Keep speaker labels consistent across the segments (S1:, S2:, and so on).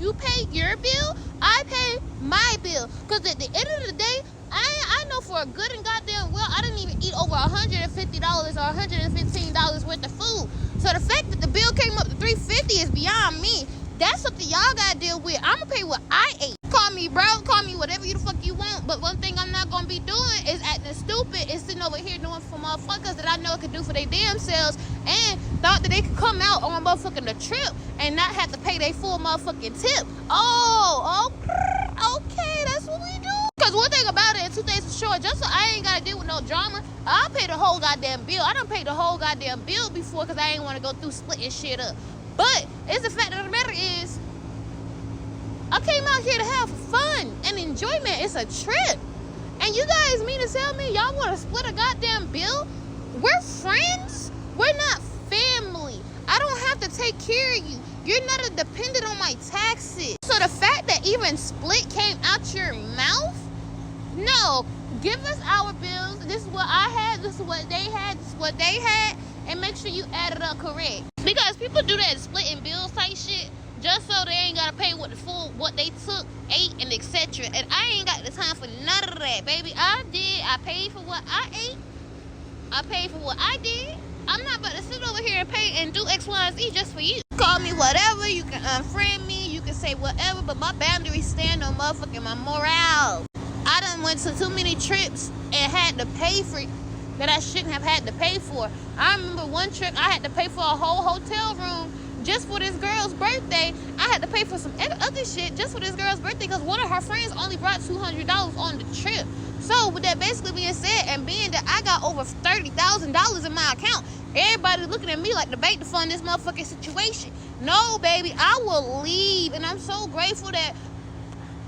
S1: You pay your bill, I pay my bill. Because at the end of the day, I know for a good and goddamn well, I didn't even eat over $150 or $115 worth of food. So the fact that the bill came up to $350 is beyond me. That's something y'all gotta deal with. I'm gonna pay what I ate. Call me bro, call me whatever you the fuck you want. But one thing I'm not gonna be doing is acting stupid and sitting over here doing for motherfuckers that I know it could do for their damn selves and thought that they could come out on motherfucking the trip and not have to pay their full motherfucking tip. Oh, okay, that's what we do. Cause one thing about it, 2 days for sure, just so I ain't gotta deal with no drama, I'll pay the whole goddamn bill. I done paid the whole goddamn bill before because I ain't want to go through splitting shit up. But it's the fact of the matter is, I came out here to have fun and enjoyment. It's a trip. And you guys mean to tell me y'all want to split a goddamn bill? We're friends. We're not family. I don't have to take care of you. You're not a dependent on my taxes. So the fact that even split came out your mouth? No. Give us our bills. This is what I had. This is what they had. This is what they had. And make sure you add it up correct. Because people do that splitting bills type shit just so they ain't gotta pay what they took, ate, and etc. And I ain't got the time for none of that, baby. I paid for what I ate. I paid for what I did. I'm not about to sit over here and pay and do X, Y, and Z just for you. Call me whatever, you can unfriend me, you can say whatever, but my boundaries stand on motherfucking my morale. I done went to too many trips and had to pay for that I shouldn't have had to pay for. I remember one trip I had to pay for a whole hotel room just for this girl's birthday. I had to pay for some other shit just for this girl's birthday because one of her friends only brought $200 on the trip. So with that basically being said, and being that I got over $30,000 in my account, everybody looking at me like the bait to fund this motherfucking situation. No, baby, I will leave. And I'm so grateful that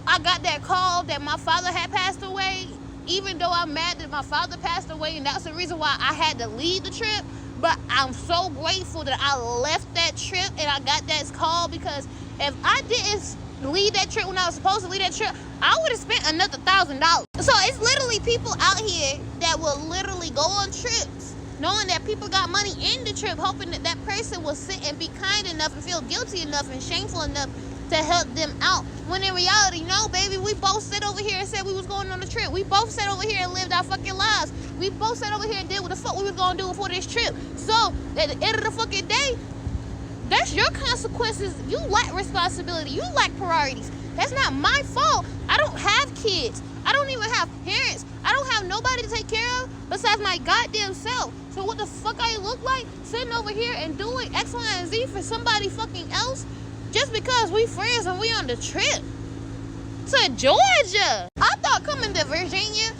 S1: I got that call that my father had passed away. Even though I'm mad that my father passed away, and that's the reason why I had to leave the trip. But I'm so grateful that I left that trip and I got that call, because if I didn't leave that trip when I was supposed to leave that trip, I would have spent another $1,000. So it's literally people out here that will literally go on trips knowing that people got money in the trip, hoping that that person will sit and be kind enough and feel guilty enough and shameful enough to help them out. When in reality, no, baby, we both sat over here and said we was going on the trip. We both sat over here and lived our fucking lives. We both sat over here and did what the fuck we was gonna do for this trip. So at the end of the fucking day, that's your consequences. You lack responsibility. You lack priorities. That's not my fault. I don't have kids. I don't even have parents. I don't have nobody to take care of besides my goddamn self. So what the fuck I look like sitting over here and doing X, Y, and Z for somebody fucking else just because we friends and we on the trip to Georgia? I thought coming to Virginia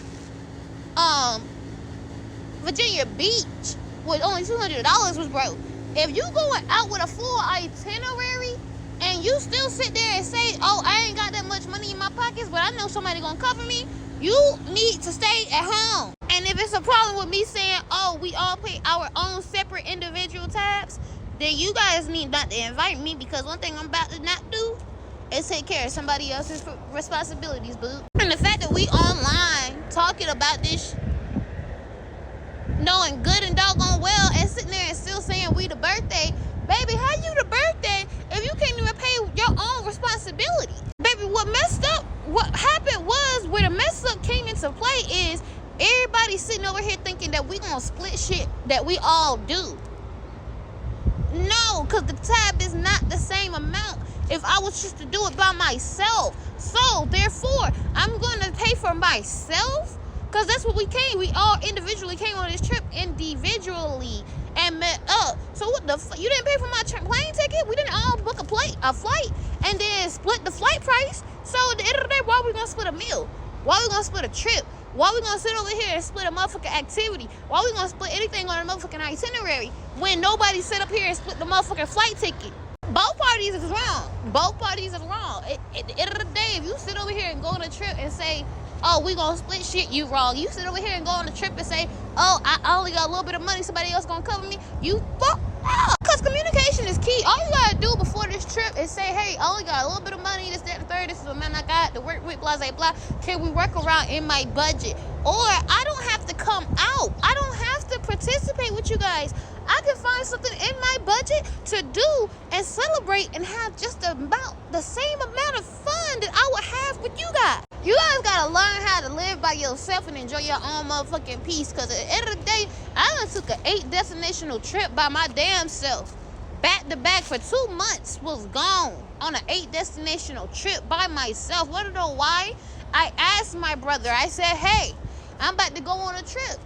S1: Beach with only $200 was broke. If you going out with a full itinerary and you still sit there and say, oh, I ain't got that much money in my pockets, but I know somebody gonna cover me, you need to stay at home. And if it's a problem with me saying, oh, we all pay our own separate individual tabs, then you guys need not to invite me, because one thing I'm about to not do is take care of somebody else's responsibilities, boo. And the fact that we online talking about this, knowing good and doggone well, and sitting there and still saying we the birthday, baby, how you the birthday if you can't even pay your own responsibility? Baby, what happened was, where the mess up came into play is everybody sitting over here thinking that we gonna split shit that we all do. No, because the tab is not the same amount if I was just to do it by myself. So therefore, I'm going to pay for myself, because that's what we came. We all individually came on this trip individually and met up. So what the fuck? You didn't pay for my plane ticket? We didn't all book a flight and then split the flight price. So at the end of the day, why are we going to split a meal? Why are we going to split a trip? Why are we going to sit over here and split a motherfucking activity? Why are we going to split anything on a motherfucking itinerary when nobody sit up here and split the motherfucking flight ticket? Both parties is wrong. Both parties is wrong. At the end of the day, if you sit over here and go on a trip and say, oh, we gonna split shit, you wrong. You sit over here and go on a trip and say, oh, I only got a little bit of money, somebody else gonna cover me, you fuck up. Because communication is key. All you gotta do before this trip is say, hey, I only got a little bit of money, this, that, and third, this is the amount I got to work with, blah, blah, blah. Can we work around in my budget? Or I don't have to come out. I don't have to participate with you guys. I can find something in my budget to do and celebrate and have just about the same amount of fun that I would have with you guys. You guys gotta learn how to live by yourself and enjoy your own motherfucking peace. Cause at the end of the day, I done took an 8 destinational trip by my damn self. Back to back for 2 months, was gone on an 8 destinational trip by myself. Wanna know why? I asked my brother, I said, hey, I'm about to go on a trip.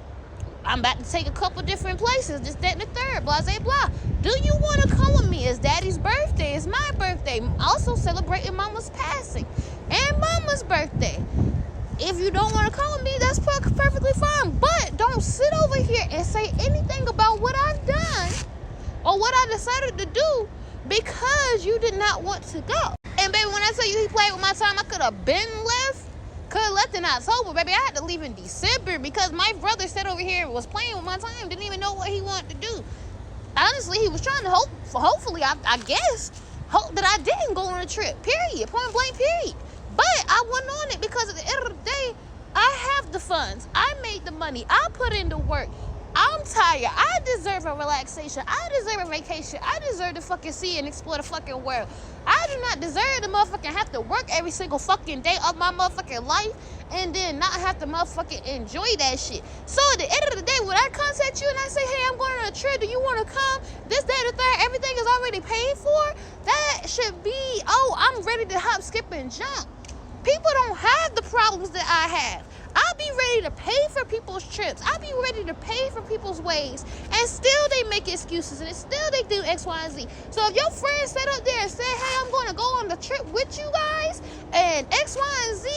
S1: I'm about to take a couple different places, this, that, and the third, blah, blah, blah. Do you want to come with me? It's daddy's birthday. It's my birthday. Also celebrating mama's passing and mama's birthday. If you don't want to come with me, that's perfectly fine. But don't sit over here and say anything about what I've done or what I decided to do because you did not want to go. And baby, when I tell you he played with my time, I could have been left. Could have left in October, baby. I had to leave in December because my brother sat over here and was playing with my time. Didn't even know what he wanted to do. Honestly, he was trying to hopefully, I guess, hope that I didn't go on a trip, period. Point blank, period. But I went on it because at the end of the day, I have the funds. I made the money. I put in the work. I'm tired. I deserve a relaxation. I deserve a vacation. I deserve to fucking see and explore the fucking world. I do not deserve to motherfucking have to work every single fucking day of my motherfucking life and then not have to motherfucking enjoy that shit. So at the end of the day, when I contact you and I say, hey, I'm going on a trip, do you want to come? This, that, and the third, everything is already paid for. That should be, oh, I'm ready to hop, skip, and jump. People don't have the problems that I have. I'll be ready to pay for people's trips. I'll be ready to pay for people's ways. And still they make excuses. And still they do X, Y, and Z. So if your friend sat up there and said, hey, I'm going to go on the trip with you guys, and X, Y, and Z,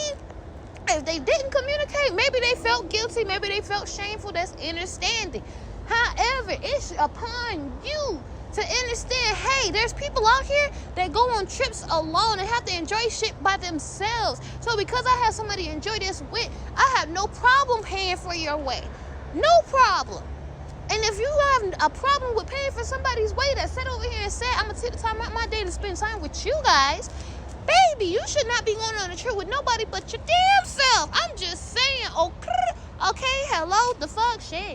S1: if they didn't communicate, maybe they felt guilty, maybe they felt shameful, that's understanding. However, it's upon you to understand, hey, there's people out here that go on trips alone and have to enjoy shit by themselves. So because I have somebody to enjoy this with, I have no problem paying for your way. No problem. And if you have a problem with paying for somebody's way that sat over here and said, I'm going to take the time out my day to spend time with you guys, baby, you should not be going on a trip with nobody but your damn self. I'm just saying, okay, hello, the fuck, shit.